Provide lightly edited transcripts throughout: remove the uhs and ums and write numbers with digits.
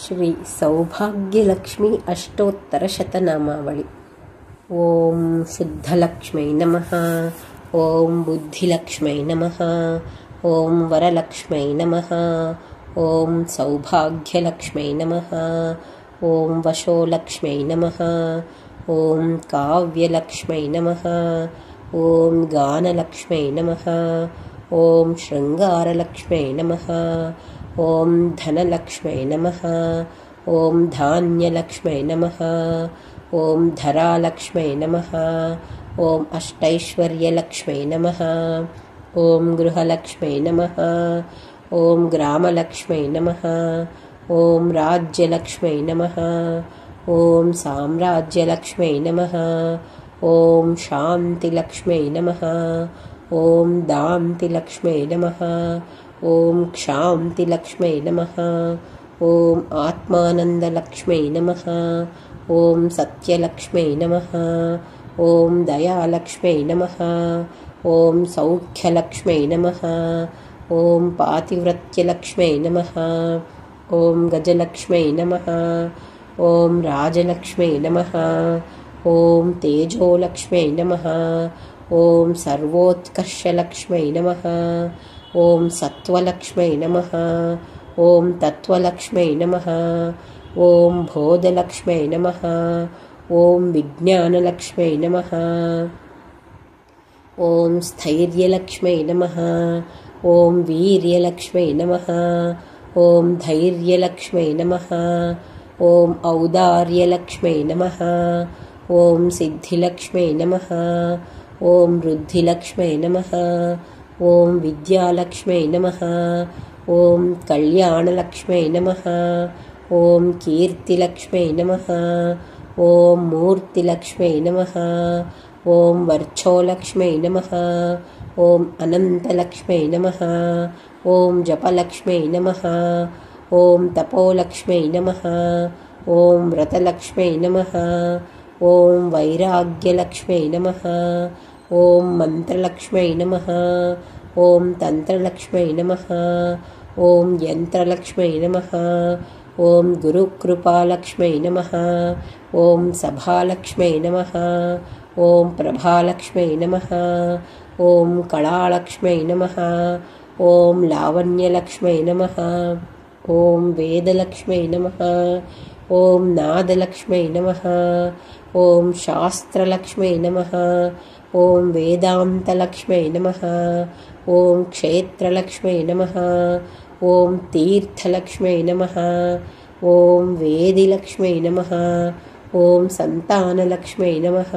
ಶ್ರೀ ಸೌಭಾಗ್ಯಲಕ್ಷ್ಮಿ ಅಷ್ಟೋತ್ತರಶತನಾಮಾವಳಿ. ಓಂ ಶುದ್ಧಲಕ್ಷ್ಮೈ ನಮಃ. ಓಂ ಬುದ್ಧಿಲಕ್ಷ್ಮೈ ನಮಃ. ಓಂ ವರಲಕ್ಷ್ಮೈ ನಮಃ. ಓಂ ಸೌಭಾಗ್ಯಲಕ್ಷ್ಮೈ ನಮಃ. ಓಂ ವಶೋಲಕ್ಷ್ಮೈ ನಮಃ. ಓಂ ಕಾವ್ಯಲಕ್ಷ್ಮೈ ನಮಃ. ಓಂ ಗಾನಲಕ್ಷ್ಮೈ ನಮಃ. ಓಂ ಶೃಂಗಾರಲಕ್ಷ್ಮೈ ನಮಃ. ಓಂ ಧನಲಕ್ಷ್ಮೈ ನಮಃ. ಓಂ ಧಾನ್ಯಲಕ್ಷ್ಮೈ ನಮಃ. ಓಂ ಧರಾಲಕ್ಷ್ಮೈ ನಮಃ. ಓಂ ಅಷ್ಟೈಶ್ವರ್ಯಲಕ್ಷ್ಮೈ ನಮಃ. ಓಂ ಗೃಹಲಕ್ಷ್ಮೈ ನಮಃ. ಓಂ ಗ್ರಾಮಲಕ್ಷ್ಮೈ ನಮಃ. ಓಂ ರಾಜ್ಯಲಕ್ಷ್ಮೈ ನಮಃ. ಓಂ ಸಾಮ್ರಾಜ್ಯಲಕ್ಷ್ಮೈ ನಮಃ. ಓಂ ಶಾಂತಿಲಕ್ಷ್ಮೈ ನಮಃ. ಓಂ ದಾಂತಿಲಕ್ಷ್ಮೈ ನಮಃ. ಓಂ ಕ್ಷಾಂತಿಲಕ್ಷ್ಮೈ ನಮಃ. ಓಂ ಆತ್ಮಾನಂದಲಕ್ಷ್ಮೈ ನಮಃ. ಓಂ ಸತ್ಯಲಕ್ಷ್ಮೈ ನಮಃ. ಓಂ ದಯಾಲಕ್ಷ್ಮೈ ನಮಃ. ಓಂ ಸೌಖ್ಯಲಕ್ಷ್ಮೈ ನಮಃ. ಓಂ ಪಾತಿವ್ರತ್ಯಲಕ್ಷ್ಮೈ ನಮಃ. ಓಂ ಗಜಲಕ್ಷ್ಮೈ ನಮಃ. ಓಂ ರಾಜಲಕ್ಷ್ಮೈ ನಮಃ. ಓಂ ತೇಜೋಲಕ್ಷ್ಮೈ ನಮಃ. ಓಂ ಸರ್ವೋತ್ಕರ್ಷಲಕ್ಷ್ಮೈ ನಮಃ. ಓಂ ಸತ್ವಲಕ್ಷ್ಮೈ ನಮಃ. ಓಂ ತತ್ವಲಕ್ಷ್ಮೈ ನಮಃ. ಓಂ ಬೋಧಲಕ್ಷ್ಮೈ ನಮಃ. ಓಂ ವಿಜ್ಞಾನಲಕ್ಷ್ಮೈ ನಮಃ. ಓಂ ಸ್ಥೈರ್ಯಲಕ್ಷ್ಮೈ ನಮಃ. ಓಂ ವೀರ್ಯಲಕ್ಷ್ಮೈ ನಮಃ. ಓಂ ಧೈರ್ಯಲಕ್ಷ್ಮೈ ನಮಃ. ಓಂ ಔದಾರ್ಯಲಕ್ಷ್ಮೈ ನಮಃ. ಓಂ ಸಿದ್ಧಿಲಕ್ಷ್ಮೈ ನಮಃ. ಓಂ ವೃದ್ಧಿಲಕ್ಷ್ಮೈ ನಮಃ. ಓಂ ವಿದ್ಯಾಲಕ್ಷ್ಮೈ ನಮಃ. ಓಂ ಕಲ್ಯಾಣಲಕ್ಷ್ಮೈ ನಮಃ. ಓಂ ಕೀರ್ತಿಲಕ್ಷ್ಮೈ ನಮಃ. ಓಂ ಮೂರ್ತಿಲಕ್ಷ್ಮೈ ನಮಃ. ಓಂ ವರ್ಚೋಲಕ್ಷ್ಮೈ ನಮಃ. ಓಂ ಅನಂತಲಕ್ಷ್ಮೈ ನಮಃ. ಓಂ ಜಪಲಕ್ಷ್ಮೈ ನಮಃ. ಓಂ ತಪೋಲಕ್ಷ್ಮೈ ನಮಃ. ಓಂ ವ್ರತಲಕ್ಷ್ಮೈ ನಮಃ. ಓಂ ವೈರಾಗ್ಯಲಕ್ಷ್ಮೈ ನಮಃ. ಓಂ ಮಂತ್ರಲಕ್ಷ್ಮೈ ನಮಃ. ಓಂ ತಂತ್ರಲಕ್ಷ್ಮೈ ನಮಃ. ಓಂ ಯಂತ್ರಲಕ್ಷ್ಮೈ ನಮಃ. ಓಂ ಗುರುಕೃಪಾಲಕ್ಷ್ಮೈ ನಮಃ. ಓಂ ಸಭಾಲಕ್ಷ್ಮೈ ನಮಃ. ಓಂ ಪ್ರಭಾಲಕ್ಷ್ಮೈ ನಮಃ. ಓಂ ಕಳಾಲಕ್ಷ್ಮೈ ನಮಃ. ಓಂ ಲಾವಣ್ಯಲಕ್ಷ್ಮೈ ನಮಃ. ಓಂ ವೇದಲಕ್ಷ್ಮೈ ನಮಃ. ಓಂ ನಾದಲಕ್ಷ್ಮೈ ನಮಃ. ಓಂ ಶಾಸ್ತ್ರಲಕ್ಷ್ಮೈ ನಮಃ. ಓಂ ವೇದಾಂತಲಕ್ಷ್ಮೈ ನಮಃ. ಓಂ ಕ್ಷೇತ್ರಲಕ್ಷ್ಮೈ ನಮಃ. ಓಂ ತೀರ್ಥಲಕ್ಷ್ಮೈ ನಮಃ. ಓಂ ವೇದಿಲಕ್ಷ್ಮೈ ನಮಃ. ಓಂ ಸಂತಾನಲಕ್ಷ್ಮೈ ನಮಃ.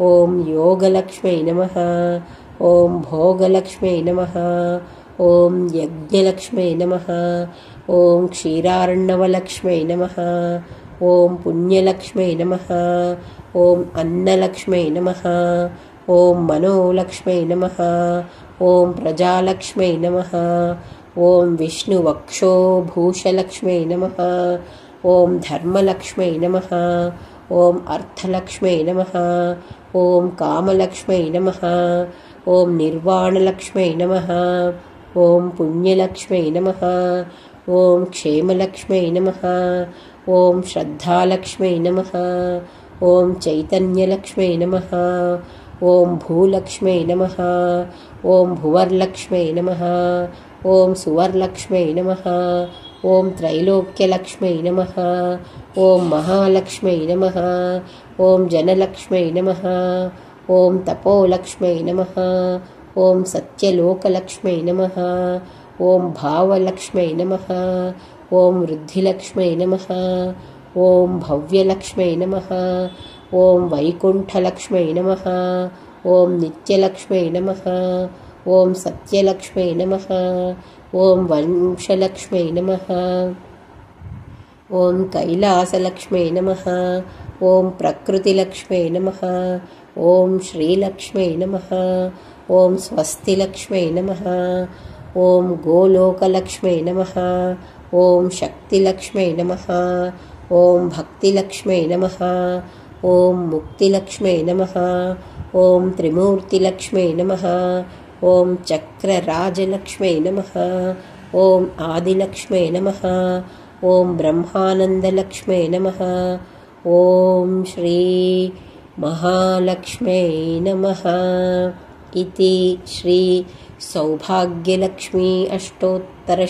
ಓಂ ಯೋಗಲಕ್ಷ್ಮೈ ನಮಃ. ಓಂ ಭೋಗಲಕ್ಷ್ಮೈ ನಮಃ. ಓಂ ಯಜ್ಞಲಕ್ಷ್ಮೈ ನಮಃ. ಓಂ ಕ್ಷೀರಾರ್ಣವಲಕ್ಷ್ಮೈ ನಮಃ. ಓಂ ಪುಣ್ಯಲಕ್ಷ್ಮೈ ನಮಃ. ಓಂ ಅನ್ನಲಕ್ಷ್ಮೈ ನಮಃ. ಓಂ ಮನೋಲಕ್ಷ್ಮೈ ನಮಃ. ಓಂ ಪ್ರಜಾಲಕ್ಷ್ಮೈ ನಮಃ. ಓಂ ವಿಷ್ಣುವಕ್ಷೋಭೂಷಲಕ್ಷ್ಮೈ ನಮಃ. ಓಂ ಧರ್ಮಲಕ್ಷ್ಮೈ ನಮಃ. ಓಂ ಅರ್ಥಲಕ್ಷ್ಮೈ ನಮಃ. ಓಂ ಕಾಮಲಕ್ಷ್ಮೈ ನಮಃ. ಓಂ ನಿರ್ವಾಣಲಕ್ಷ್ಮೈ ನಮಃ. ಓಂ ಪುಣ್ಯಲಕ್ಷ್ಮೈ ನಮಃ. ಓಂ ಕ್ಷೇಮಲಕ್ಷ್ಮೈ ನಮಃ. ಓಂ ಶ್ರದ್ಧಾಲಕ್ಷ್ಮೈ ನಮಃ. ಓಂ ಚೈತನ್ಯಲಕ್ಷ್ಮೈ ನಮಃ. ಓಂ ಭೂಲಕ್ಷ್ಮೈ ನಮಃ. ಓಂ ಭುವರ್ಲಕ್ಷ್ಮೈ ನಮಃ. ಓಂ ಸುವರ್ಲಕ್ಷ್ಮೈ ನಮಃ. ಓಂ ತ್ರೈಲೋಕ್ಯಲಕ್ಷ್ಮೈ ನಮಃ. ಓಂ ಮಹಾಲಕ್ಷ್ಮೈ ನಮಃ. ಓಂ ಜನಲಕ್ಷ್ಮೈ ನಮಃ. ಓಂ ತಪೋಲಕ್ಷ್ಮೈ ನಮಃ. ಓಂ ಸತ್ಯಲೋಕಲಕ್ಷ್ಮೈ ನಮಃ. ಓಂ ಭಾವಲಕ್ಷ್ಮೈ ನಮಃ. ಓಂ ವೃದ್ಧಿಲಕ್ಷ್ಮೈ ನಮಃ. ಓಂ ಭವ್ಯಲಕ್ಷ್ಮೈ ನಮಃ. ಓಂ ವೈಕುಂಠಲಕ್ಷ್ಮೈ ನಮಃ. ಓಂ ನಿತ್ಯಲಕ್ಷ್ಮೈ ನಮಃ. ಓಂ ಸತ್ಯಲಕ್ಷ್ಮೈ ನಮಃ. ಓಂ ವಂಶಲಕ್ಷ್ಮೈ ನಮಃ. ಓಂ ಕೈಲಾಸಲಕ್ಷ್ಮೈ ನಮಃ. ಓಂ ಪ್ರಕೃತಿಲಕ್ಷ್ಮೈ ನಮಃ. ಓಂ ಶ್ರೀಲಕ್ಷ್ಮೈ ನಮಃ. ಓಂ ಸ್ವಸ್ತಿಲಕ್ಷ್ಮೈ ನಮಃ. ಓಂ ಗೋಲೋಕಲಕ್ಷ್ಮೈ ನಮಃ. ಓಂ ಶಕ್ತಿಲಕ್ಷ್ಮೈ ನಮಃ. ಓಂ ಭಕ್ತಿಲಕ್ಷ್ಮೈ ನಮಃ. ಓಂ ಮುಕ್ತಿಲಕ್ಷ್ಮೈ ನಮಃ. ಓಂ ತ್ರಿಮೂರ್ತಿಲಕ್ಷ್ಮೈ ನಮಃ. ಓಂ ಚಕ್ರರಾಜಲಕ್ಷ್ಮೈ ನಮಃ. ಓಂ ಆದಿಲಕ್ಷ್ಮೈ ನಮಃ. ॐ ब्रह्मानन्दलक्ष्म्यै नमः। ॐ श्री महालक्ष्म्यै नमः। इति श्री सौभाग्यलक्ष्मी अष्टोत्तरशतनामावली।